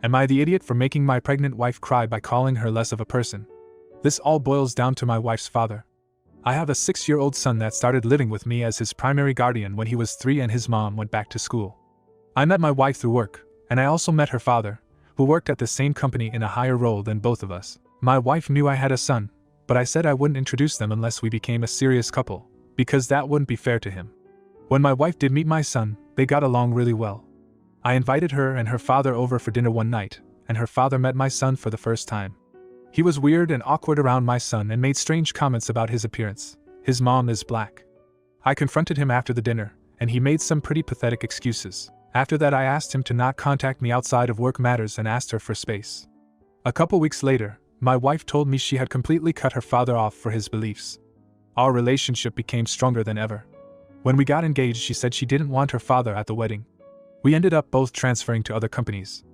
Am I the idiot for making my pregnant wife cry by calling her less of a person? This all boils down to my wife's father. I have a 6-year-old son that started living with me as his primary guardian when he was 3 and his mom went back to school. I met my wife through work, and I also met her father, who worked at the same company in a higher role than both of us. My wife knew I had a son, but I said I wouldn't introduce them unless we became a serious couple, because that wouldn't be fair to him. When my wife did meet my son, they got along really well. I invited her and her father over for dinner one night, and her father met my son for the first time. He was weird and awkward around my son and made strange comments about his appearance. His mom is black. I confronted him after the dinner, and he made some pretty pathetic excuses. After that, I asked him to not contact me outside of work matters and asked her for space. A couple weeks later, my wife told me she had completely cut her father off for his beliefs. Our relationship became stronger than ever. When we got engaged, she said she didn't want her father at the wedding. We ended up both transferring to other companies.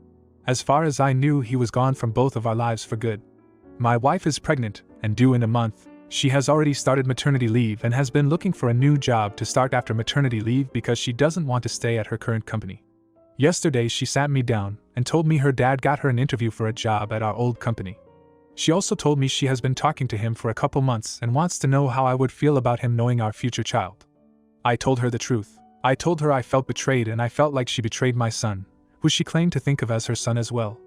As far as I knew, he was gone from both of our lives for good. My wife is pregnant and due in a month. She has already started maternity leave and has been looking for a new job to start after maternity leave because she doesn't want to stay at her current company. Yesterday, she sat me down and told me her dad got her an interview for a job at our old company. She also told me she has been talking to him for a couple months and wants to know how I would feel about him knowing our future child. I told her the truth. I told her I felt betrayed and I felt like she betrayed my son, who she claimed to think of as her son as well.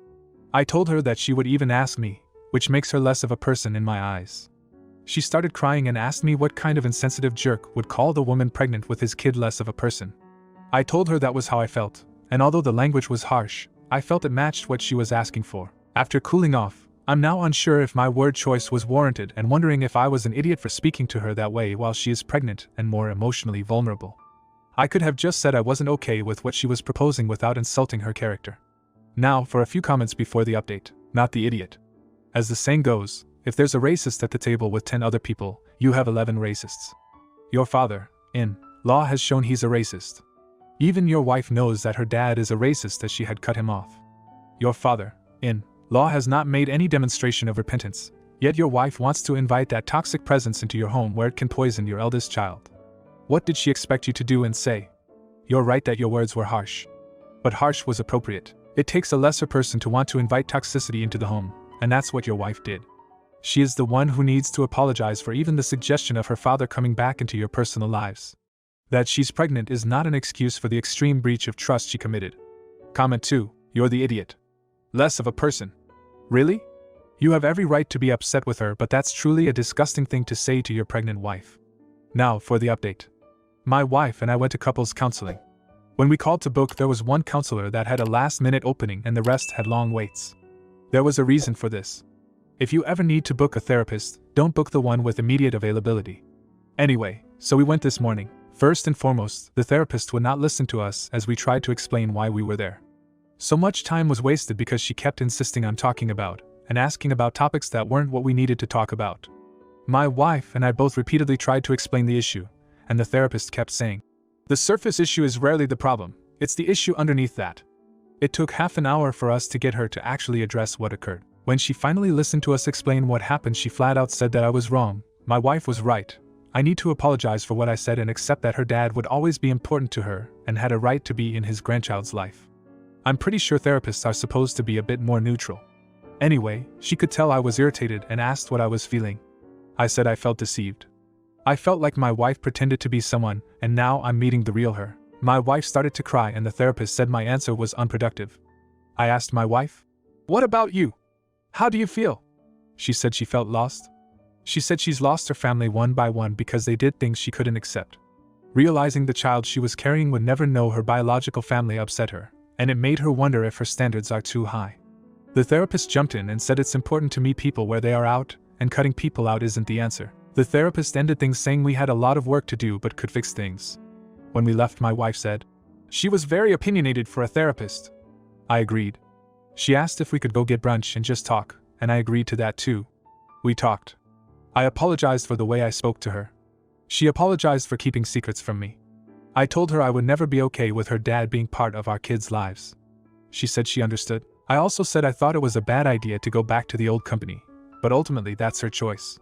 I told her that she would even ask me, which makes her less of a person in my eyes. She started crying and asked me what kind of insensitive jerk would call the woman pregnant with his kid less of a person. I told her that was how I felt, and although the language was harsh, I felt it matched what she was asking for. After cooling off, I'm now unsure if my word choice was warranted and wondering if I was an idiot for speaking to her that way while she is pregnant and more emotionally vulnerable. I could have just said I wasn't okay with what she was proposing without insulting her character. Now for a few comments before the update. Not the idiot. As the saying goes, if there's a racist at the table with 10 other people, you have 11 racists. Your father-in-law has shown he's a racist. Even your wife knows that her dad is a racist as she had cut him off. Your father-in-law has not made any demonstration of repentance, yet your wife wants to invite that toxic presence into your home where it can poison your eldest child. What did she expect you to do and say? You're right that your words were harsh. But harsh was appropriate. It takes a lesser person to want to invite toxicity into the home, and that's what your wife did. She is the one who needs to apologize for even the suggestion of her father coming back into your personal lives. That she's pregnant is not an excuse for the extreme breach of trust she committed. Comment 2. You're the idiot. Less of a person. Really? You have every right to be upset with her, but that's truly a disgusting thing to say to your pregnant wife. Now for the update. My wife and I went to couples counseling. When we called to book, there was one counselor that had a last-minute opening and the rest had long waits. There was a reason for this. If you ever need to book a therapist, don't book the one with immediate availability. Anyway, so we went this morning. First and foremost, the therapist would not listen to us as we tried to explain why we were there. So much time was wasted because she kept insisting on talking about and asking about topics that weren't what we needed to talk about. My wife and I both repeatedly tried to explain the issue, and the therapist kept saying, "The surface issue is rarely the problem, it's the issue underneath that." It took half an hour for us to get her to actually address what occurred. When she finally listened to us explain what happened, she flat out said that I was wrong, my wife was right. I need to apologize for what I said and accept that her dad would always be important to her and had a right to be in his grandchild's life. I'm pretty sure therapists are supposed to be a bit more neutral. Anyway, she could tell I was irritated and asked what I was feeling. I said I felt deceived. I felt like my wife pretended to be someone, and now I'm meeting the real her. My wife started to cry and the therapist said my answer was unproductive. I asked my wife, "What about you? How do you feel?" She said she felt lost. She said she's lost her family one by one because they did things she couldn't accept. Realizing the child she was carrying would never know her biological family upset her, and it made her wonder if her standards are too high. The therapist jumped in and said it's important to meet people where they are out, and cutting people out isn't the answer. The therapist ended things saying we had a lot of work to do but could fix things. When we left, my wife said, "She was very opinionated for a therapist." I agreed. She asked if we could go get brunch and just talk, and I agreed to that too. We talked. I apologized for the way I spoke to her. She apologized for keeping secrets from me. I told her I would never be okay with her dad being part of our kids' lives. She said she understood. I also said I thought it was a bad idea to go back to the old company, but ultimately that's her choice.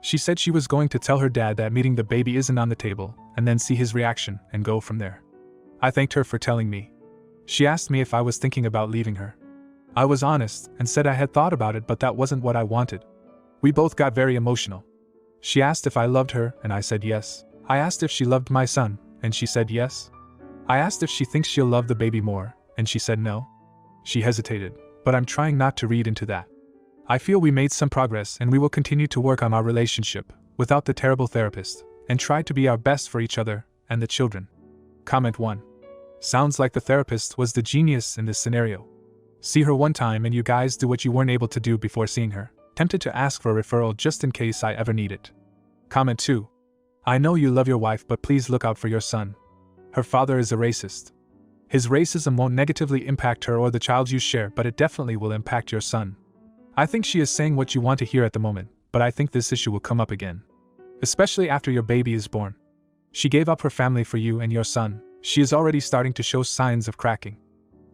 She said she was going to tell her dad that meeting the baby isn't on the table, and then see his reaction and go from there. I thanked her for telling me. She asked me if I was thinking about leaving her. I was honest and said I had thought about it, but that wasn't what I wanted. We both got very emotional. She asked if I loved her, and I said yes. I asked if she loved my son, and she said yes. I asked if she thinks she'll love the baby more, and she said no. She hesitated, but I'm trying not to read into that. I feel we made some progress, and we will continue to work on our relationship, without the terrible therapist, and try to be our best for each other and the children. Comment 1. Sounds like the therapist was the genius in this scenario. See her one time and you guys do what you weren't able to do before seeing her. Tempted to ask for a referral just in case I ever need it. Comment 2. I know you love your wife, but please look out for your son. Her father is a racist. His racism won't negatively impact her or the child you share, but it definitely will impact your son. I think she is saying what you want to hear at the moment, but I think this issue will come up again. Especially after your baby is born. She gave up her family for you and your son. She is already starting to show signs of cracking.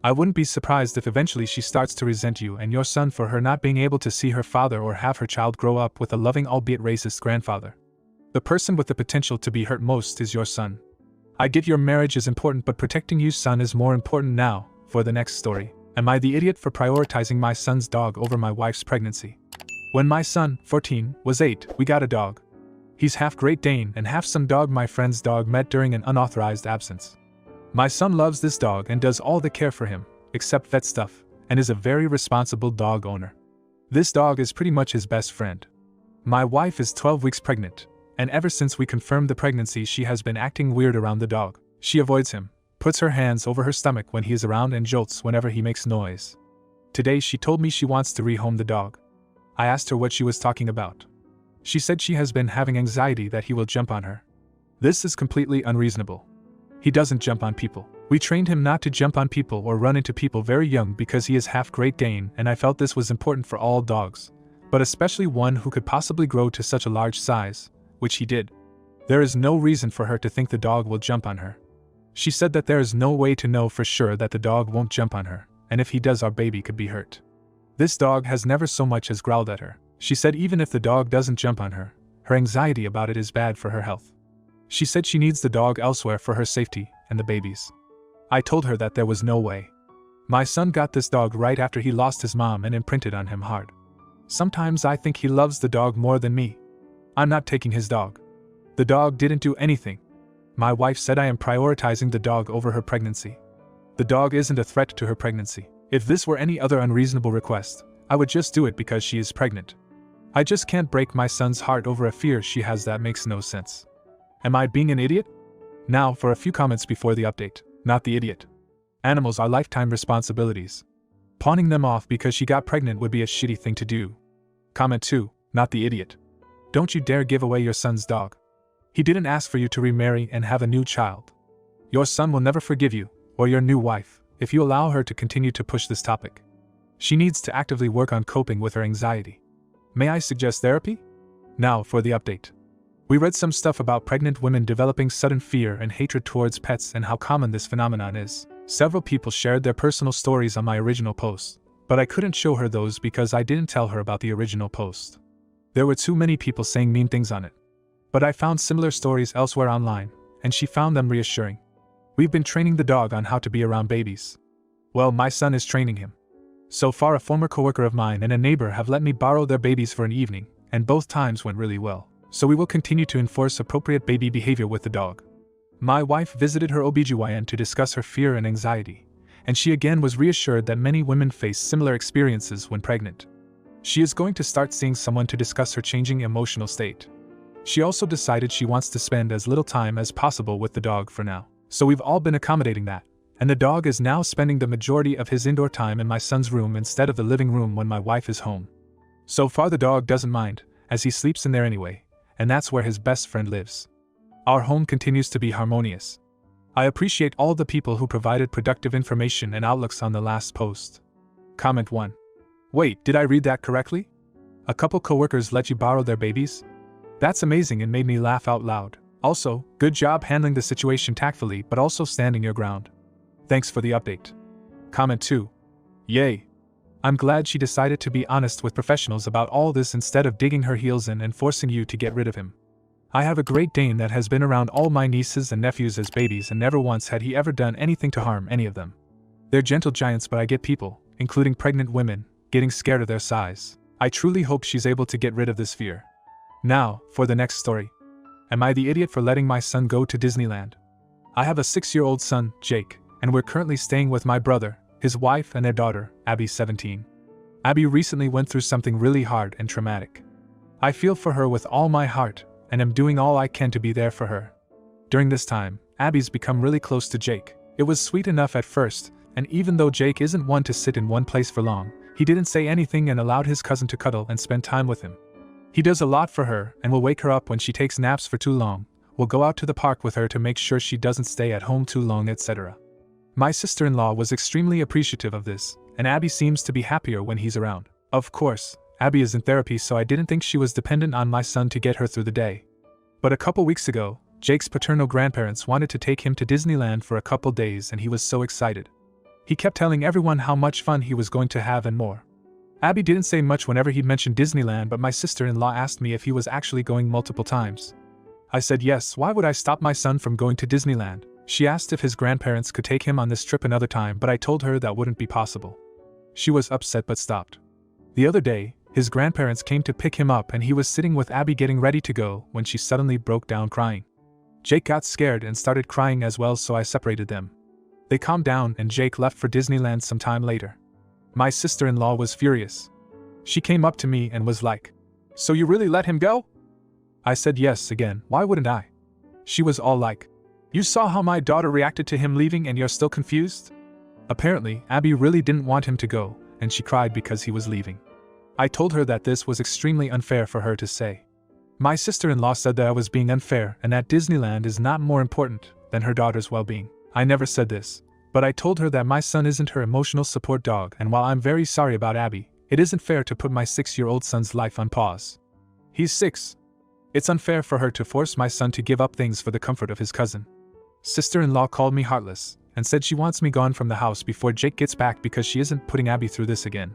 I wouldn't be surprised if eventually she starts to resent you and your son for her not being able to see her father or have her child grow up with a loving albeit racist grandfather. The person with the potential to be hurt most is your son. I get your marriage is important, but protecting your son is more important now. For the next story. Am I the idiot for prioritizing my son's dog over my wife's pregnancy? When my son, 14, was 8, we got a dog. He's half Great Dane and half some dog my friend's dog met during an unauthorized absence. My son loves this dog and does all the care for him, except vet stuff, and is a very responsible dog owner. This dog is pretty much his best friend. My wife is 12 weeks pregnant, and ever since we confirmed the pregnancy she has been acting weird around the dog. She avoids him, puts her hands over her stomach when he is around, and jolts whenever he makes noise. Today she told me she wants to rehome the dog. I asked her what she was talking about. She said she has been having anxiety that he will jump on her. This is completely unreasonable. He doesn't jump on people. We trained him not to jump on people or run into people very young because he is half Great Dane, and I felt this was important for all dogs, but especially one who could possibly grow to such a large size, which he did. There is no reason for her to think the dog will jump on her. She said that there is no way to know for sure that the dog won't jump on her, and if he does, our baby could be hurt. This dog has never so much as growled at her. She said even if the dog doesn't jump on her, her anxiety about it is bad for her health. She said she needs the dog elsewhere for her safety and the baby's. I told her that there was no way. My son got this dog right after he lost his mom and imprinted on him hard. Sometimes I think he loves the dog more than me. I'm not taking his dog. The dog didn't do anything. My wife said I am prioritizing the dog over her pregnancy. The dog isn't a threat to her pregnancy. If this were any other unreasonable request, I would just do it because she is pregnant. I just can't break my son's heart over a fear she has that makes no sense. Am I being an idiot? Now for a few comments before the update. Not the idiot. Animals are lifetime responsibilities. Pawning them off because she got pregnant would be a shitty thing to do. Comment 2. Not the idiot. Don't you dare give away your son's dog. He didn't ask for you to remarry and have a new child. Your son will never forgive you, or your new wife, if you allow her to continue to push this topic. She needs to actively work on coping with her anxiety. May I suggest therapy? Now for the update. We read some stuff about pregnant women developing sudden fear and hatred towards pets and how common this phenomenon is. Several people shared their personal stories on my original post, but I couldn't show her those because I didn't tell her about the original post. There were too many people saying mean things on it. But I found similar stories elsewhere online, and she found them reassuring. We've been training the dog on how to be around babies. Well, my son is training him. So far, a former coworker of mine and a neighbor have let me borrow their babies for an evening, and both times went really well. So we will continue to enforce appropriate baby behavior with the dog. My wife visited her OBGYN to discuss her fear and anxiety, and she again was reassured that many women face similar experiences when pregnant. She is going to start seeing someone to discuss her changing emotional state. She also decided she wants to spend as little time as possible with the dog for now. So we've all been accommodating that, and the dog is now spending the majority of his indoor time in my son's room instead of the living room when my wife is home. So far the dog doesn't mind, as he sleeps in there anyway, and that's where his best friend lives. Our home continues to be harmonious. I appreciate all the people who provided productive information and outlooks on the last post. Comment 1. Wait, did I read that correctly? A couple coworkers let you borrow their babies? That's amazing and made me laugh out loud. Also, good job handling the situation tactfully but also standing your ground. Thanks for the update. Comment 2. Yay. I'm glad she decided to be honest with professionals about all this instead of digging her heels in and forcing you to get rid of him. I have a Great Dane that has been around all my nieces and nephews as babies and never once had he ever done anything to harm any of them. They're gentle giants, but I get people, including pregnant women, getting scared of their size. I truly hope she's able to get rid of this fear. Now, for the next story. Am I the idiot for letting my son go to Disneyland? I have a 6-year-old son, Jake, and we're currently staying with my brother, his wife, and their daughter, Abby, 17. Abby recently went through something really hard and traumatic. I feel for her with all my heart, and am doing all I can to be there for her. During this time, Abby's become really close to Jake. It was sweet enough at first, and even though Jake isn't one to sit in one place for long, he didn't say anything and allowed his cousin to cuddle and spend time with him. He does a lot for her and will wake her up when she takes naps for too long, will go out to the park with her to make sure she doesn't stay at home too long, etc. My sister-in-law was extremely appreciative of this, and Abby seems to be happier when he's around. Of course, Abby is in therapy, so I didn't think she was dependent on my son to get her through the day. But a couple weeks ago, Jake's paternal grandparents wanted to take him to Disneyland for a couple days and he was so excited. He kept telling everyone how much fun he was going to have and more. Abby didn't say much whenever he mentioned Disneyland, but my sister-in-law asked me if he was actually going multiple times. I said yes, why would I stop my son from going to Disneyland? She asked if his grandparents could take him on this trip another time, but I told her that wouldn't be possible. She was upset but stopped. The other day, his grandparents came to pick him up and he was sitting with Abby getting ready to go when she suddenly broke down crying. Jake got scared and started crying as well, so I separated them. They calmed down and Jake left for Disneyland some time later. My sister-in-law was furious. She came up to me and was like, "So you really let him go?" I said yes again, why wouldn't I? She was all like, "You saw how my daughter reacted to him leaving and you're still confused?" Apparently, Abby really didn't want him to go, and she cried because he was leaving. I told her that this was extremely unfair for her to say. My sister-in-law said that I was being unfair and that Disneyland is not more important than her daughter's well-being. I never said this, but I told her that my son isn't her emotional support dog, and while I'm very sorry about Abby, it isn't fair to put my 6-year-old son's life on pause. He's 6. It's unfair for her to force my son to give up things for the comfort of his cousin. Sister-in-law called me heartless and said she wants me gone from the house before Jake gets back because she isn't putting Abby through this again.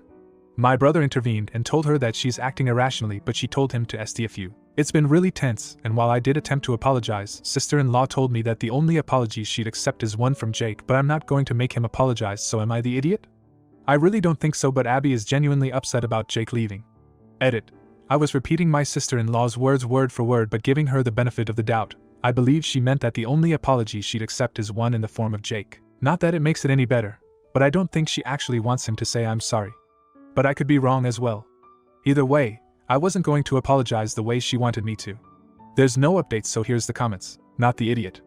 My brother intervened and told her that she's acting irrationally, but she told him to STFU. It's been really tense, and while I did attempt to apologize, sister-in-law told me that the only apology she'd accept is one from Jake, but I'm not going to make him apologize, so am I the idiot? I really don't think so, but Abby is genuinely upset about Jake leaving. Edit. I was repeating my sister-in-law's words word for word but giving her the benefit of the doubt. I believe she meant that the only apology she'd accept is one in the form of Jake. Not that it makes it any better, but I don't think she actually wants him to say I'm sorry. But I could be wrong as well. Either way, I wasn't going to apologize the way she wanted me to. There's no updates, so here's the comments. Not the idiot.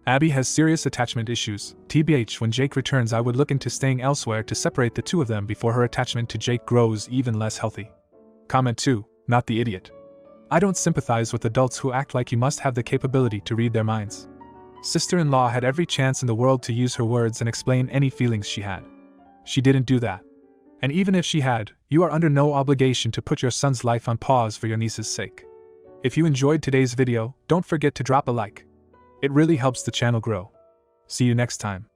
Abby has serious attachment issues. TBH, when Jake returns I would look into staying elsewhere to separate the two of them before her attachment to Jake grows even less healthy. Comment 2. Not the idiot. I don't sympathize with adults who act like you must have the capability to read their minds. Sister-in-law had every chance in the world to use her words and explain any feelings she had. She didn't do that. And even if she had, you are under no obligation to put your son's life on pause for your niece's sake. If you enjoyed today's video, don't forget to drop a like. It really helps the channel grow. See you next time.